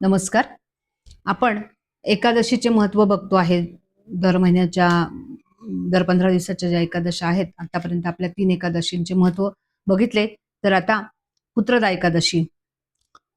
नमस्कार. आपण एकादशीचे महत्त्व बघतो आहे. दर महिन्याच्या दर 15 दिवसाच्या ज्या एकादशा आहेत, आतापर्यंत आपल्या 3 एकादशींचे महत्त्व बघितले. तर आता पुत्रदा एकादशी.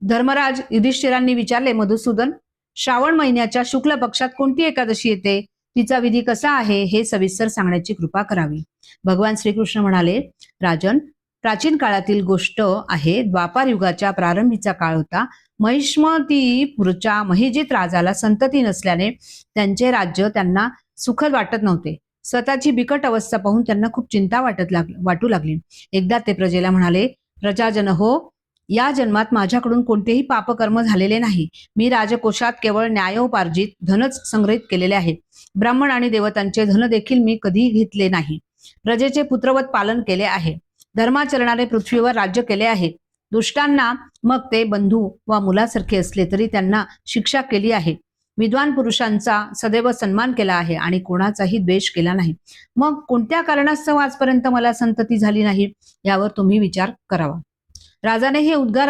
धर्मराज युधिष्ठिरांनी विचारले, मधुसूदन, श्रावण महिन्याच्या शुक्ल पक्षात कोणती एकादशी येते? तिचा विधी कसा आहे हे सविस्तर सांगण्याची कृपा करावी. भगवान श्रीकृष्ण म्हणाले, राजन, प्राचीन काळातील गोष्ट आहे. द्वापार युगाच्या प्रारंभीचा काळ होता. महिष्मतीपूरच्या महिजित राजाला संतती नसल्याने त्यांचे राज्य त्यांना सुखद वाटत नव्हते. स्वतःची बिकट अवस्था पाहून त्यांना खूप चिंता वाटू लागली. एकदा ते प्रजेला म्हणाले, प्रजाजन हो, या जन्मात माझ्याकडून कोणतेही पापकर्म झालेले नाही. मी राजकोशात केवळ न्यायोपार्जित धनच संग्रहित केलेले आहे. ब्राह्मण आणि देवतांचे धन देखील मी कधी घेतले नाही. प्रजेचे पुत्रवत पालन केले आहे. धर्माचरणाने पृथ्वीवर राज्य केले आहे. दुष्टांना, मग ते बंधू वा मुलासारखे असले तरी, त्यांना शिक्षा केली आहे. विद्वान पुरुषांचा सदैव सन्मान केला आहे आणि कोणाचाही द्वेष केला नाही. मग कोणत्या कारणास्तव आजपर्यंत मला संतती झाली नाही, यावर तुम्ही विचार करावा. राजाचे हे उद्गार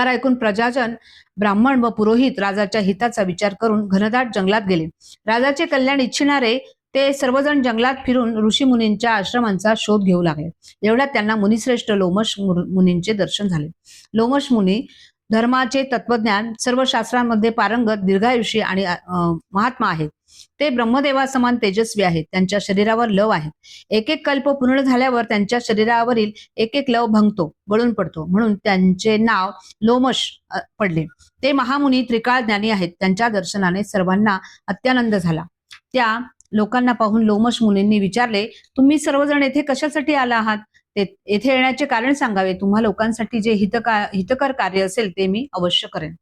ऐकून प्रजाजन, ब्राह्मण व पुरोहित राजाच्या हिताचा विचार करून घनदाट जंगलात गेले. राजाचे कल्याण इच्छिणारे ते सर्वजण जंगलात फिरून ऋषीमुनींच्या आश्रमांचा शोध घेऊ लागले. एवढ्यात त्यांना मुनिश्रेष्ठ लोमश मुनींचे दर्शन झाले. लोमश मुनी धर्माचे तत्वज्ञान, सर्व शास्त्रांमध्ये पारंगत, दीर्घायुषी आणि महात्मा आहेत. ते ब्रह्मदेवा समान तेजस्वी आहेत. त्यांच्या शरीरावर लव आहे. एक एक कल्प पूर्ण झाल्यावर त्यांच्या शरीरावरील एक एक लव भंगतो, गळून पडतो, म्हणून त्यांचे नाव लोमश पडले. ते महामुनी त्रिकाळ ज्ञानी आहेत. त्यांच्या दर्शनाने सर्वांना अत्यानंद झाला. त्या लोकांना पाहून लोमश मुनींनी विचारले, तुम्ही सर्वजण येथे कशासाठी आला आहात? येथे येण्याचे कारण सांगावे. तुम्हा लोकांसाठी जे हितकर कार्य असेल ते मी अवश्य करेन.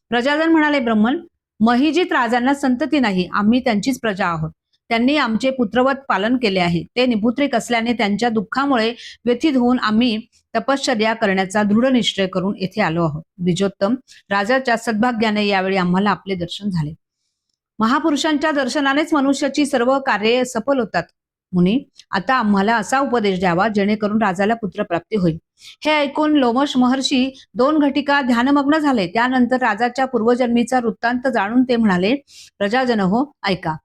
प्रजाजन म्हणाले, ब्राह्मण, महिजित राजांना संतती नाही. आम्ही त्यांचीच प्रजा आहोत. त्यांनी आमचे पुत्रवत पालन केले आहे. ते निपुत्रिक असल्याने त्यांच्या दुःखामुळे व्यथित होऊन आम्ही तपश्चर्या करण्याचा दृढ निश्चय करून येथे आलो आहोत. द्विजोत्तम, राजाच्या सद्भाग्याने यावेळी आम्हाला आपले दर्शन झाले. महापुरुषांच्या दर्शनानेच मनुष्याची सर्व कार्ये सफल होतात. मुनी, आता आम्हाला असा उपदेश द्यावा जेणेकरून राजाला पुत्रप्राप्ती होईल. हे ऐकून लोमश महर्षी 2 घटिका ध्यानमग्न झाले. त्यानंतर राजाच्या पूर्वजन्मीचा वृत्तांत जाणून ते म्हणाले, प्रजाजन हो, ऐका.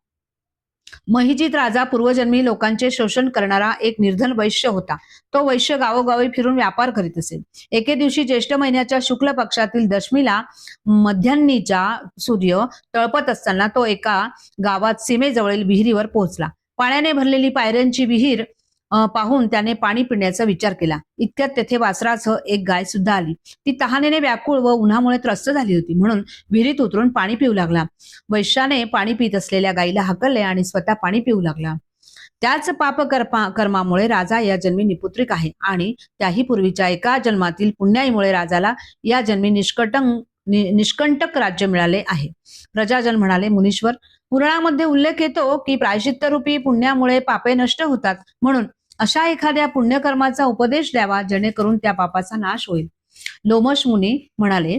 महिजित राजा पूर्वजन्मी लोकांचे शोषण करणारा एक निर्धन वैश्य होता. तो वैश्य गावोगावी फिरून व्यापार करीत असे. एके दिवशी ज्येष्ठ महिन्याच्या शुक्ल पक्षातील दशमीला मध्यान्नीचा सूर्य तळपत असताना तो एका गावात सीमेजवळील विहिरीवर पोहोचला. पाण्याने भरलेली पायऱ्यांची विहीर पाहून त्याने पाणी पिण्याचा विचार केला. इतक्यात तेथे वासरासह एक गाय सुद्धा आली. ती तहानेने व्याकुळ व उन्हामुळे त्रस्त झाली होती, म्हणून विहिरीत उतरून पाणी पिऊ लागला. वैश्याने पाणी पित असलेल्या गायीला हाकलले आणि स्वतः पाणी पिऊ लागला. त्याच कर्मामुळे राजा या जन्मी निपुत्रिक आहे आणि त्याही पूर्वीच्या एका जन्मातील पुण्याईमुळे राजाला या जन्मी निष्कंटक राज्य मिळाले आहे. प्रजाजन म्हणाले, मुनीश्वर, पुराणामध्ये उल्लेख येतो की प्रायश्चित्तरूपी पुण्यामुळे पापे नष्ट होतात. म्हणून अशा एखाद्या पुण्यकर्माचा उपदेश द्यावा जेणेकरून त्या पापाचा नाश होईल. लोमश मुनी म्हणाले,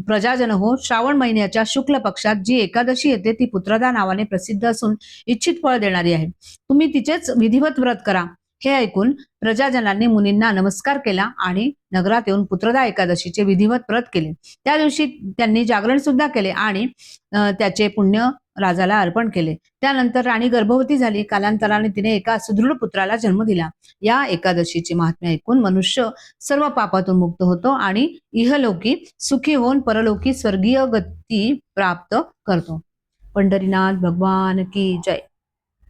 प्रजाजन हो, श्रावण महिन्याच्या शुक्ल पक्षात जी एकादशी येते ती पुत्रदा नावाने प्रसिद्ध असून इच्छित फळ देणारी आहे. तुम्ही तिचेच विधिवत व्रत करा. हे ऐकून प्रजाजनांनी मुनींना नमस्कार केला आणि नगरात येऊन पुत्रदा एकादशीचे विधिवत व्रत केले. त्या दिवशी त्यांनी जागरण सुद्धा केले आणि त्याचे पुण्य राजाला अर्पण केले. त्यानंतर राणी गर्भवती झाली. कालांतराने तिने एका सुदृढ पुत्राला जन्म दिला. या एकादशीचे महात्म्य ऐकून मनुष्य सर्व पापातून मुक्त होतो आणि इहलोकी सुखी होऊन परलोकी स्वर्गीय गती प्राप्त करतो. पंढरीनाथ भगवान की जय.